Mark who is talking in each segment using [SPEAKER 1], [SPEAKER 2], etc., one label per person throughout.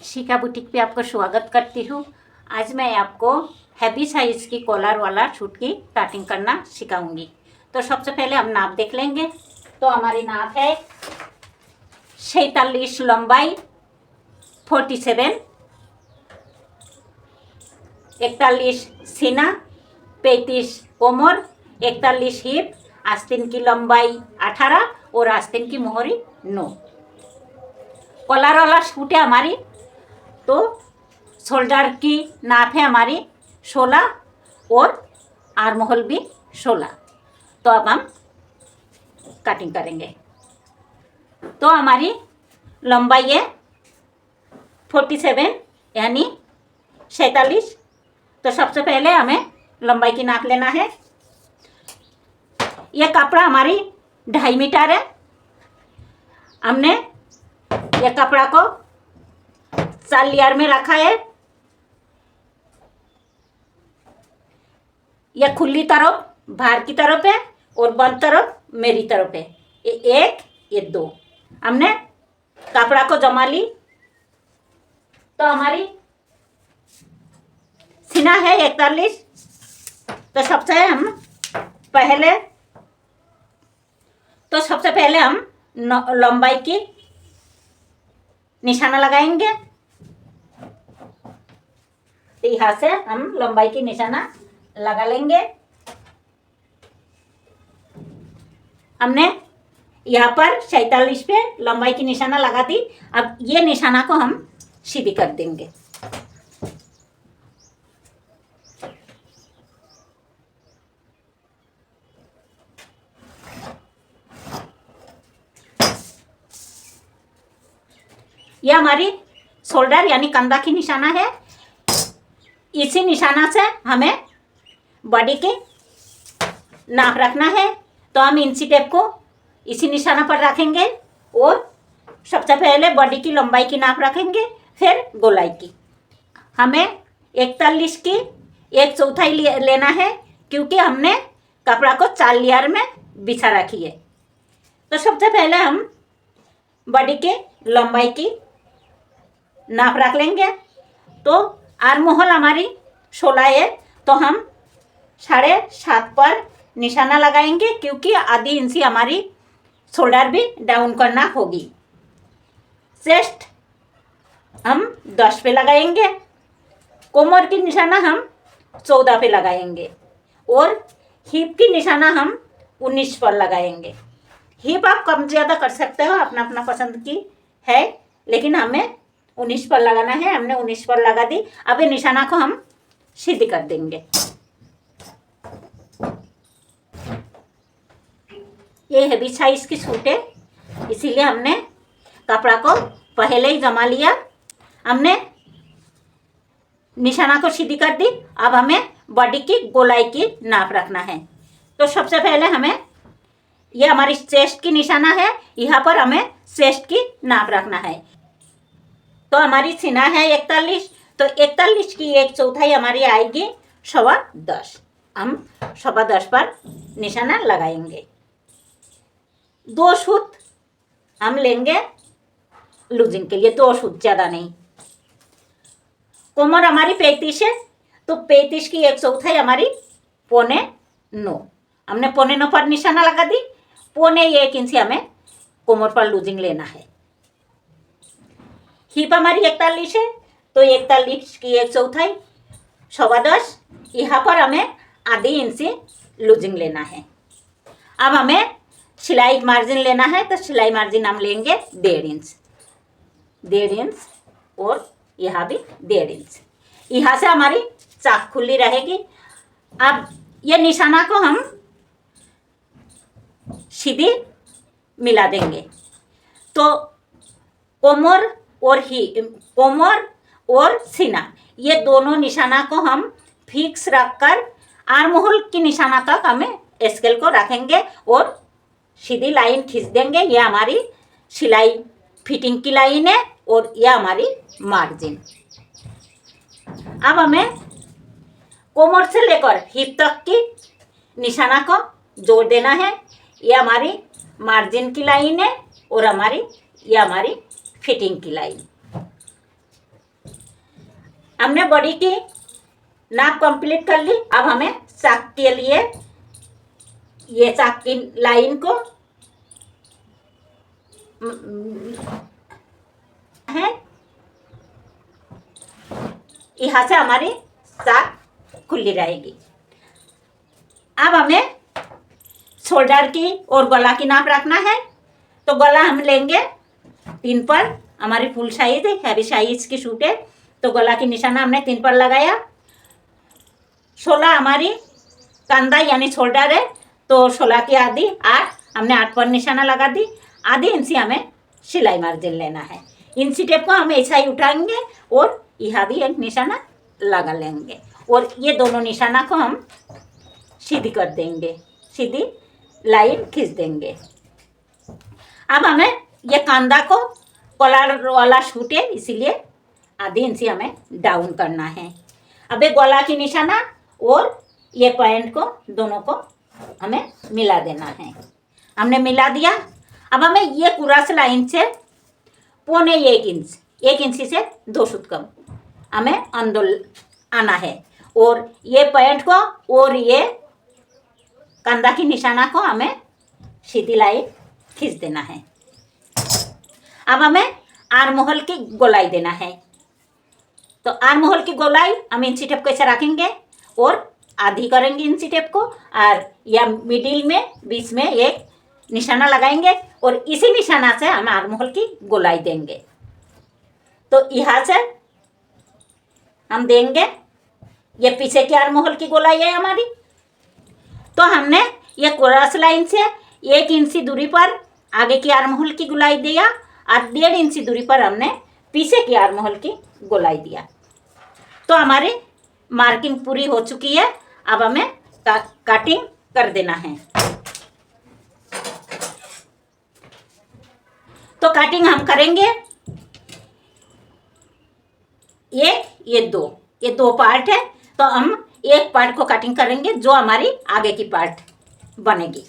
[SPEAKER 1] शिखा boutique पे आपका स्वागत करती हूँ। आज मैं आपको हैवी साइज की कॉलर वाला सूट की कटिंग करना सिखाऊंगी। तो सबसे पहले हम नाप देख लेंगे। तो हमारी नाप है 46 लंबाई, 47, 41 सीना, 35 कोमर, 41 हिप, आस्तीन की लंबाई 18 और आस्तीन की मोहरी 9। कॉलर वाला सूट है हमारी, तो शोल्डर की नाप है हमारी 16 और आर्म होल भी 16। तो अब हम कटिंग करेंगे। तो हमारी लंबाई है 47 यानी 47। तो सबसे पहले हमें लंबाई की नाप लेना है। यह कपड़ा हमारी 2.5 मीटर है। हमने यह कपड़ा को 4 लेयर में रखा है। यह खुली तरफ बाहर की तरफ है और बंद तरफ मेरी तरफ है। ये 1, ये 2 हमने कपड़ा को जमा ली। तो हमारी सीना है 41। तो सबसे पहले हम लंबाई की निशाना लगाएंगे। यहाँ से हम लंबाई की निशाना लगा लेंगे। हमने यहाँ पर 47 पे लंबाई की निशाना लगा दी। अब ये निशाना को हम सीधी कर देंगे। यह हमारी शोल्डर यानी कंधा की निशाना है। इसी निशाना से हमें बॉडी के नाप रखना है। तो हम इंची टेप को इसी निशाना पर रखेंगे और सबसे पहले बॉडी की लंबाई की नाप रखेंगे, फिर गोलाई की। हमें 41 की 1/4 लेना है, क्योंकि हमने कपड़ा को 4 लेयर में बिछा रखी है। तो सबसे पहले हम बॉडी के लंबाई की नाप रख लेंगे। तो आर्म होल हमारी 16 है, तो हम 7.5 पर निशाना लगाएंगे, क्योंकि आधी इंची हमारी शोल्डर भी डाउन करना होगी। चेस्ट हम 10 पे लगाएंगे। कोमर की निशाना हम 14 पे लगाएंगे और हिप की निशाना हम 19 पर लगाएंगे। हिप आप कम ज़्यादा कर सकते हो, अपना अपना पसंद की है, लेकिन हमें 19 पर लगाना है। हमने 19 पर लगा दी। अब ये निशाना को हम सीधी कर देंगे। ये हैवी साइज की सूट है, इसीलिए हमने कपड़ा को पहले ही जमा लिया। हमने निशाना को सीधी कर दी। अब हमें बॉडी की गोलाई की नाप रखना है। तो सबसे पहले हमें, ये हमारी चेस्ट की निशाना है, यहाँ पर हमें चेस्ट की नाप रखना है। तो हमारी सीना है 41, तो 41 की 1/4 हमारी आएगी 10.25। हम 10.25 पर निशाना लगाएंगे। 2 सूत हम लेंगे लूजिंग के लिए, 2 सूत, ज़्यादा नहीं। कोमर हमारी 35 है, तो 35 की 1/4 हमारी 8.25। हमने 8.25 पर निशाना लगा दी। 1.25 इंच हमें कोमर पर लूजिंग लेना है। हिप हमारी 41 है, तो 41 की 1/4 10.25। यहाँ पर हमें आधी इंची लूजिंग लेना है। अब हमें सिलाई मार्जिन लेना है, तो सिलाई मार्जिन हम लेंगे 1.5 इंच और यहाँ भी 1.5 इंच। यहाँ से हमारी चाक खुली रहेगी। अब ये निशाना को हम सीधी मिला देंगे। तो कोमर और सीना, ये दोनों निशाना को हम फिक्स रखकर आर्म होल की निशाना तक हमें स्केल को रखेंगे और सीधी लाइन खींच देंगे। ये हमारी सिलाई फिटिंग की लाइन है और यह हमारी मार्जिन। अब हमें कोमर से लेकर हिप तक की निशाना को जोड़ देना है। ये हमारी मार्जिन की लाइन है और ये हमारी फिटिंग की लाइन। हमने बॉडी की नाप कंप्लीट कर ली। अब हमें चाक के लिए ये चाक की लाइन को है, यहाँ से हमारी चाक खुली रहेगी। अब हमें शोल्डर की और गला की नाप रखना है। तो गला हम लेंगे 3 पर, हमारी फुल साइज हैवी साइज की सूट है तो गला की निशाना हमने 3 पर लगाया। 16 हमारी कंधा यानी शोल्डर है तो 16 की आधी 8, हमने 8 पर निशाना लगा दी। आधी इंची हमें सिलाई मार्जिन लेना है। इंची टेप को हम ऐसा ही उठाएंगे और यहाँ भी एक निशाना लगा लेंगे और ये दोनों निशाना को हम सीधी कर देंगे, सीधी लाइन खींच देंगे। अब हमें ये कंधा को कॉलर वाला सूट है इसीलिए आधी इंची हमें डाउन करना है। अब ये गला की निशाना और ये पैंट को दोनों को हमें मिला देना है। हमने मिला दिया। अब हमें ये क्रॉस लाइन से 1.25 इंच, 1 इंची से 2 सूत कम हमें अंदर आना है और ये पैंट को और ये कंधा की निशाना को हमें सीधी लाइन खींच देना है। अब हमें आर्म होल की गोलाई देना है। तो आर्म होल की गोलाई हम इंची टेप को ऐसे रखेंगे और आधी करेंगे इंची टेप को और या मिडिल में बीच में एक निशाना लगाएंगे और इसी निशाना से हम आर्म होल की गोलाई देंगे। तो यहाँ से हम देंगे, ये पीछे की आर्म होल की गोलाई है हमारी। तो हमने ये क्रॉस लाइन से 1 इंची दूरी पर आगे की आर्म होल की गोलाई दिया और 1.5 इंची दूरी पर हमने पीछे की आर्म होल की गोलाई दिया। तो हमारी मार्किंग पूरी हो चुकी है। अब हमें कटिंग कर देना है। तो कटिंग हम करेंगे ये दो पार्ट है तो हम एक पार्ट को कटिंग करेंगे जो हमारी आगे की पार्ट बनेगी।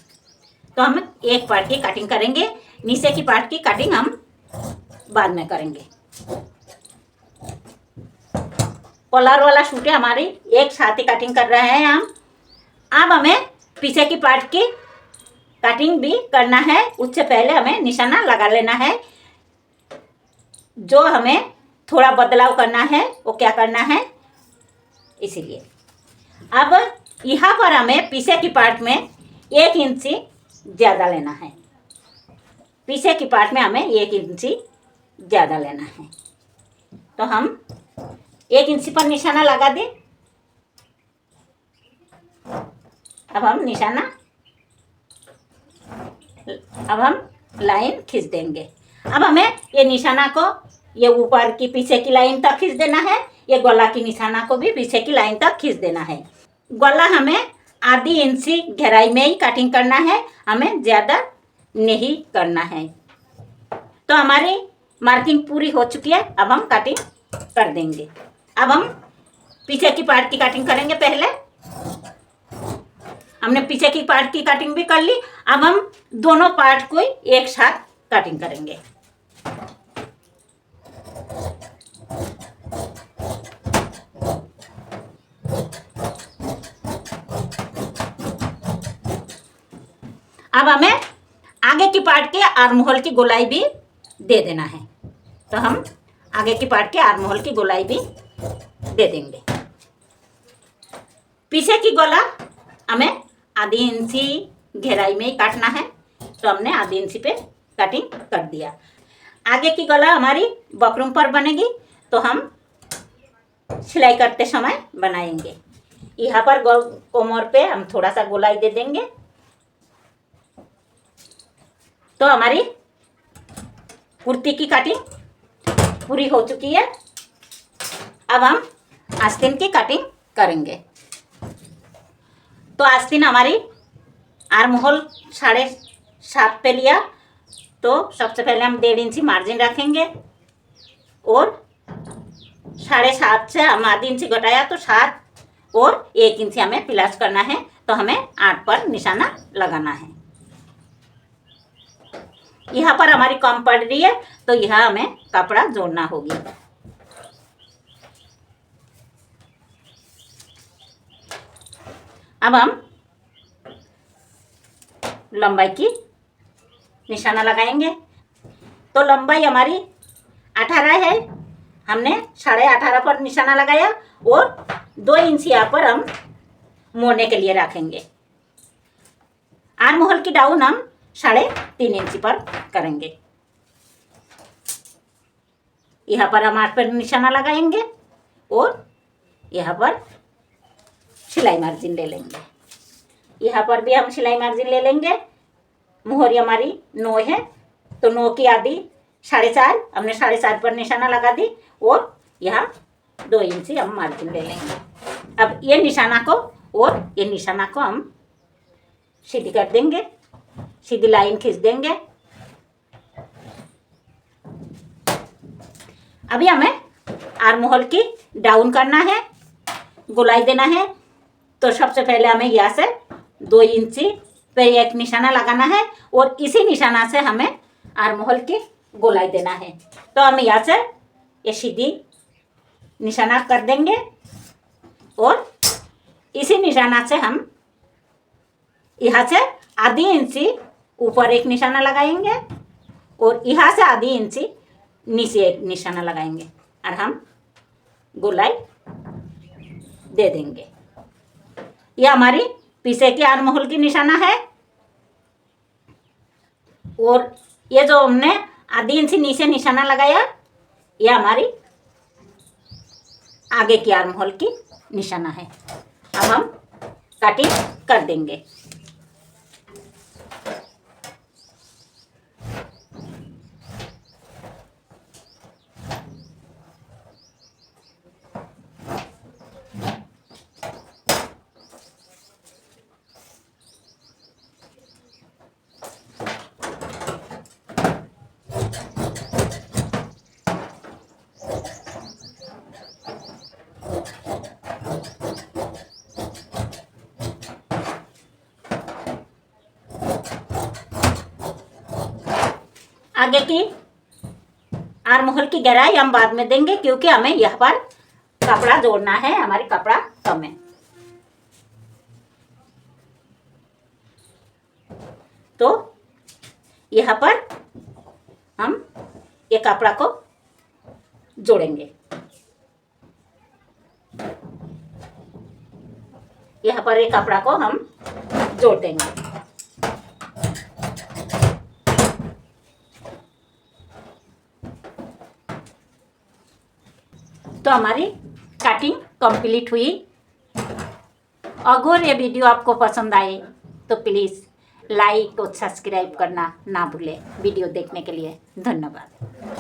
[SPEAKER 1] तो हम एक पार्ट की कटिंग करेंगे, नीचे की पार्ट की कटिंग हम बाद में करेंगे। कॉलर वाला सूट है हमारी एक साथ ही कटिंग कर रहे हैं हम। अब हमें पीछे की पार्ट की कटिंग भी करना है। उससे पहले हमें निशाना लगा लेना है। जो हमें थोड़ा बदलाव करना है वो क्या करना है, इसीलिए अब यहाँ पर हमें पीछे की पार्ट में 1 इंची ज़्यादा लेना है। पीछे की पार्ट में हमें 1 इंची ज़्यादा लेना है। तो हम 1 इंची पर निशाना लगा दें। अब हम लाइन खींच देंगे। अब हमें ये निशाना को ये ऊपर की पीछे की लाइन तक खींच देना है। ये गला की निशाना को भी पीछे की लाइन तक खींच देना है। गला हमें आधी इंची गहराई में ही कटिंग करना है, हमें ज़्यादा नहीं करना है। तो हमारी मार्किंग पूरी हो चुकी है। अब हम कटिंग कर देंगे। अब हम पीछे की पार्ट की कटिंग करेंगे। पहले हमने पीछे की पार्ट की कटिंग भी कर ली। अब हम दोनों पार्ट को एक साथ कटिंग करेंगे। अब हमें आगे की पार्ट के आर्म होल की गोलाई भी दे देना है। तो हम आगे की पार्ट के आर्म होल की गोलाई भी दे देंगे। पीछे की गोला हमें आधी इंची गहराई में ही काटना है। तो हमने आधी इंची पे कटिंग कर दिया। आगे की गोला हमारी बकरम पर बनेगी तो हम सिलाई करते समय बनाएंगे। यहाँ पर कोमर पे हम थोड़ा सा गोलाई दे देंगे। तो हमारी कुर्ती की कटिंग पूरी हो चुकी है। अब हम आस्तीन की कटिंग करेंगे। तो आस्तीन हमारी आर्म होल 7.5 पे लिया। तो सबसे पहले हम 1.5 इंची मार्जिन रखेंगे और 7.5 से हम आधी इंची घटाया तो 7 और 1 इंची हमें प्लस करना है। तो हमें 8 पर निशाना लगाना है। यहाँ पर हमारी कम पड़ रही है तो यहाँ हमें कपड़ा जोड़ना होगी। अब हम लंबाई की निशाना लगाएंगे। तो लंबाई हमारी 18 है, हमने 18.5 पर निशाना लगाया और 2 इंच यहाँ पर हम मोड़ने के लिए रखेंगे। आर्म होल की डाउन हम 3.5 इंच पर करेंगे। यहाँ पर हम 8 पर निशाना लगाएंगे और यहाँ पर सिलाई मार्जिन ले लेंगे। यहाँ पर भी हम सिलाई मार्जिन ले लेंगे। मोहरी हमारी 9 है, तो 9 की आधी 4.5, हमने 4.5 पर निशाना लगा दी और यहाँ 2 इंच हम मार्जिन ले लेंगे। अब ये निशाना को और ये निशाना को हम सीधी कर देंगे, सीधी लाइन खींच देंगे। अभी हमें आर्म होल की डाउन करना है, गोलाई देना है। तो सबसे पहले हमें यहाँ से 2 इंच पे एक निशाना लगाना है और इसी निशाना से हमें आर्म होल की गोलाई देना है। तो हम यहाँ से ये सीधी निशाना कर देंगे और इसी निशाना से हम यहाँ से आधी इंची ऊपर एक निशाना लगाएंगे और यहाँ से आधी इंची नीचे एक निशाना लगाएंगे और हम गोलाई दे देंगे। ये हमारी पीछे की आर्म होल की निशाना है और ये जो हमने आधी इंची नीचे निशाना लगाया ये हमारी आगे की आर्म होल की निशाना है। अब हम कटिंग कर देंगे। आगे की आर्म होल की गहराई हम बाद में देंगे क्योंकि हमें यहाँ पर कपड़ा जोड़ना है, हमारी कपड़ा कम है। तो यहाँ पर हम ये कपड़ा को जोड़ेंगे। यहाँ पर ये कपड़ा को हम जोड़ देंगे। तो हमारी कटिंग कंप्लीट हुई। अगर ये वीडियो आपको पसंद आए तो प्लीज़ लाइक और सब्सक्राइब करना ना भूलें। वीडियो देखने के लिए धन्यवाद।